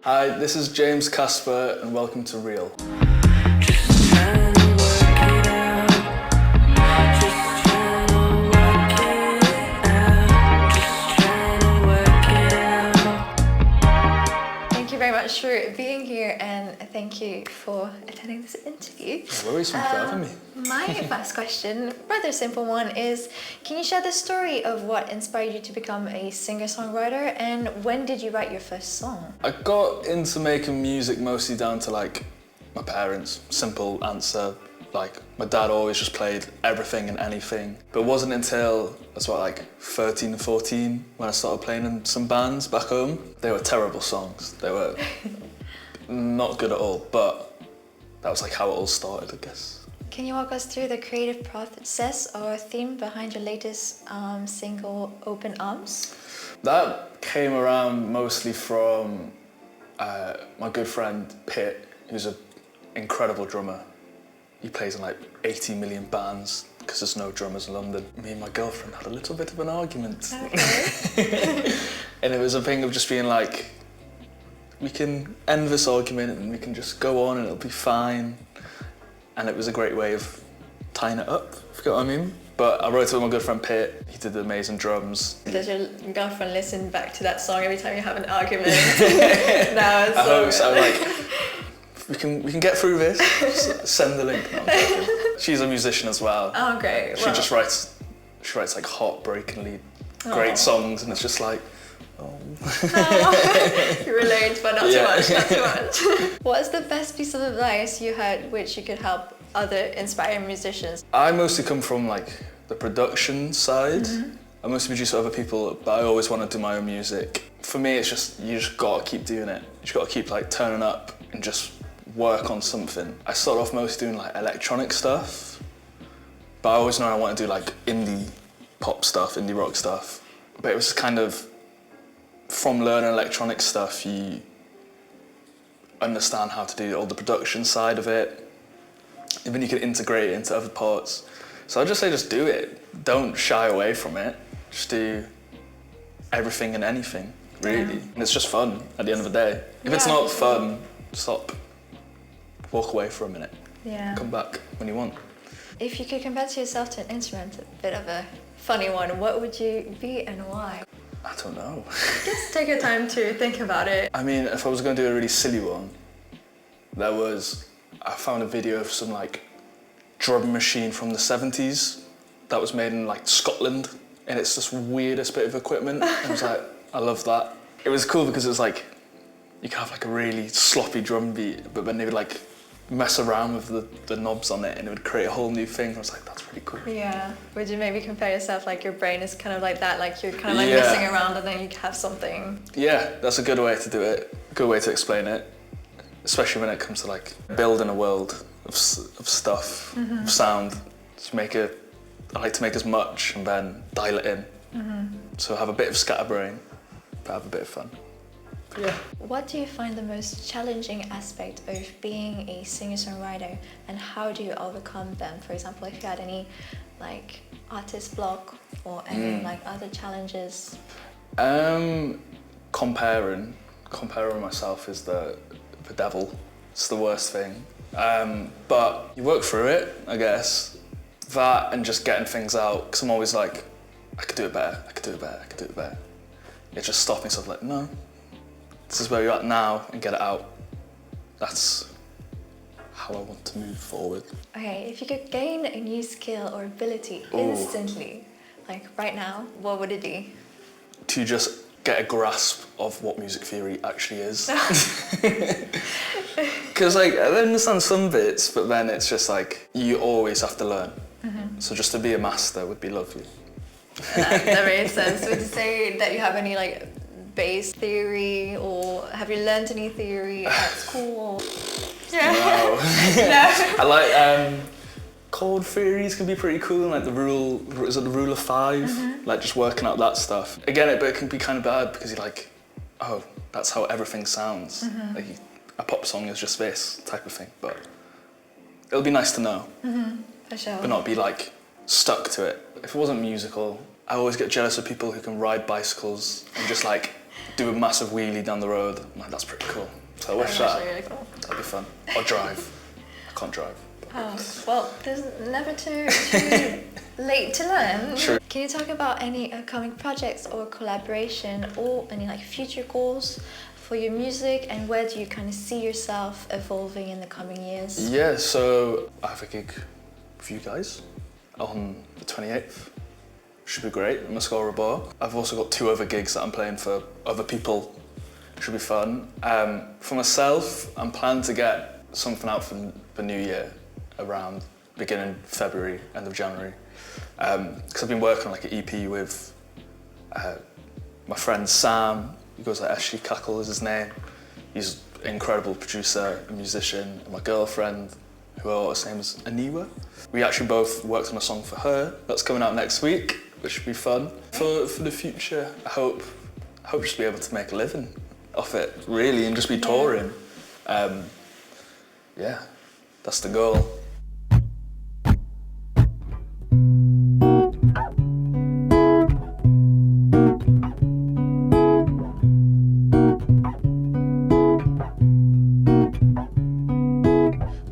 Hi, this is James Casper and welcome to Real. Thank you very much for being here and thank you for attending this interview. No worries, thank you for having me. My first question, rather simple one, is can you share the story of what inspired you to become a singer-songwriter and when did you write your first song? I got into making music mostly down to like my parents. Simple answer. Like my dad always just played everything and anything. But it wasn't until I was about like 13 and 14 when I started playing in some bands back home. They were terrible songs. They were not good at all, but that was like how it all started, I guess. Can you walk us through the creative process or theme behind your latest single, Open Arms? That came around mostly from my good friend Pit, who's an incredible drummer. He plays in like 80 million bands because there's no drummers in London. Me and my girlfriend had a little bit of an argument. Okay. And it was a thing of just being like, we can end this argument and we can just go on and it'll be fine. And it was a great way of tying it up, if you get what I mean. But I wrote it with my good friend Pit. He did the amazing drums. Does your girlfriend listen back to that song every time you have an argument? I hope so. Like, we can get through this. Send the link. No, I'm joking. She's a musician as well. Oh, great. She just writes like heartbreakingly great songs, and it's just like, oh. You relate, but not too much, not too much. What's the best piece of advice you had which you could help other inspiring musicians? I mostly come from like the production side. I mostly produce for other people, but I always want to do my own music. For me, it's just, you just gotta keep doing it. You just gotta keep like turning up and just work on something. I started off mostly doing like electronic stuff, but I always know I want to do like indie pop stuff, indie rock stuff. But it was kind of, from learning electronic stuff, you understand how to do all the production side of it, and then you can integrate it into other parts. So I'd just say just do it. Don't shy away from it. Just do everything and anything, really. And it's just fun at the end of the day. If it's not fun, stop. Walk away for a minute. Yeah. Come back when you want. If you could compare to yourself to an instrument, a bit of a funny one, what would you be and why? I don't know. Just take your time to think about it. I mean, if I was going to do a really silly one, I found a video of some like drum machine from the 70s that was made in like Scotland, and it's this weirdest bit of equipment. And I was like, I love that. It was cool because it was like, you could have like a really sloppy drum beat, but then they would like mess around with the knobs on it and it would create a whole new thing. I was like, that's really cool. Yeah. Would you maybe compare yourself, like your brain is kind of like that, like you're kind of like messing around and then you have something? Yeah, that's a good way to do it. A good way to explain it, especially when it comes to like building a world of stuff, of sound. I like to make as much and then dial it in. So have a bit of scatterbrain, but have a bit of fun. Yeah. What do you find the most challenging aspect of being a singer-songwriter and how do you overcome them? For example, if you had any like artist block or any like other challenges? Comparing myself is the devil. It's the worst thing. But you work through it, I guess. That and just getting things out, because I'm always like, I could do it better, I could do it better, I could do it better. It's just stopping myself like, no. This is where you're at now and get it out. That's how I want to move forward. Okay, if you could gain a new skill or ability instantly, like right now, what would it be? To just get a grasp of what music theory actually is. Because like, I understand some bits, but then it's just like, you always have to learn. So just to be a master would be lovely. That makes sense. Would you say that you have any like bass theory or have you learned any theory at school? No. I like chord theories can be pretty cool, like the rule of 5, like just working out that stuff. Again, but it can be kind of bad because you're like, oh, that's how everything sounds. Like a pop song is just this type of thing, but it'll be nice to know. For sure. But not be like stuck to it. If it wasn't musical, I always get jealous of people who can ride bicycles and just like do a massive wheelie down the road. I'm like, that's pretty cool. So I wish Actually really cool. that'd be fun. Or drive. I can't drive. Oh, well, there's never too late to learn. Sure. Can you talk about any upcoming projects or collaboration or any like future goals for your music, and where do you kind of see yourself evolving in the coming years? Yeah, so I have a gig with you guys on the 28th. Should be great, in Muscal Bar. I've also got 2 other gigs that I'm playing for other people. Should be fun. For myself, I'm planning to get something out for the new year, around beginning February, end of January. Because I've been working on like an EP with my friend Sam, who goes like Ashley Cackle is his name. He's an incredible producer, a musician, and my girlfriend, who her name is Aniwa. We actually both worked on a song for her that's coming out next week, which should be fun. For the future, I hope just be able to make a living off it, really, and just be touring. Yeah, that's the goal.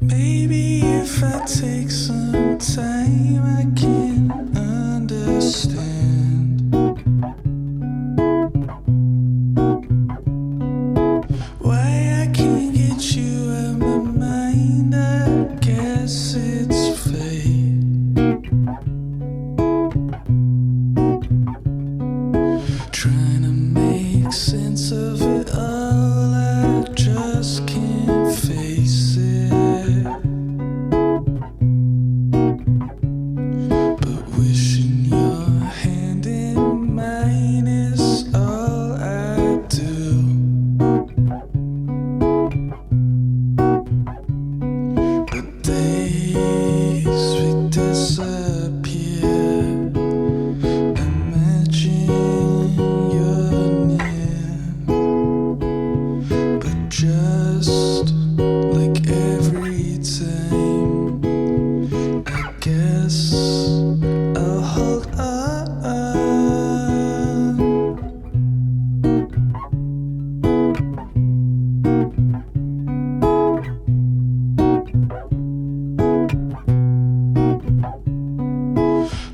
Maybe if I take some time, I can understand why I can't get you out my mind. I guess it's fate. Trying to make sense of it all, I just can't face it. But wishing your hand in mine is all I do. But days we disappear. Imagine you're near. But just like every time, I guess I'll hold on.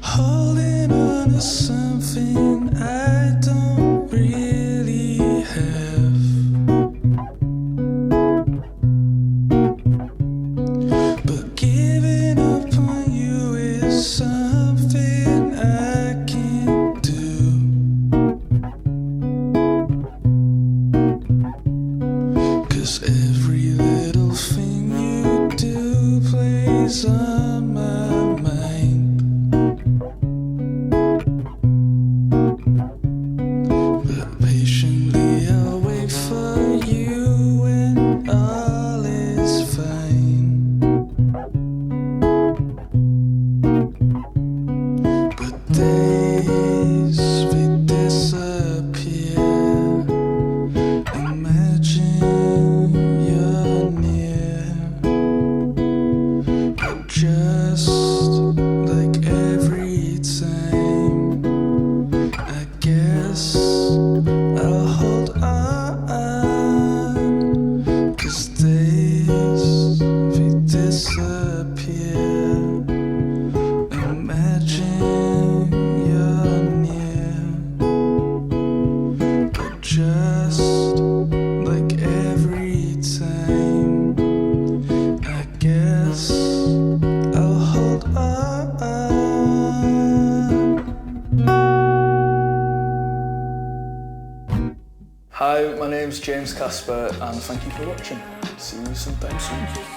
Holding on to something I don't really have. But giving up on you is something I can't do. 'Cause every little thing you do plays on my mind. But patiently I'll wait for you when all is fine. But days we disappear. Imagine you're near. But just like every time, I guess I'll hold on. 'Cause days we disappear. Imagine you're near. But just like every time, I guess I'll hold on. Hi, my name's James Casper, and thank you for watching. See you sometime soon.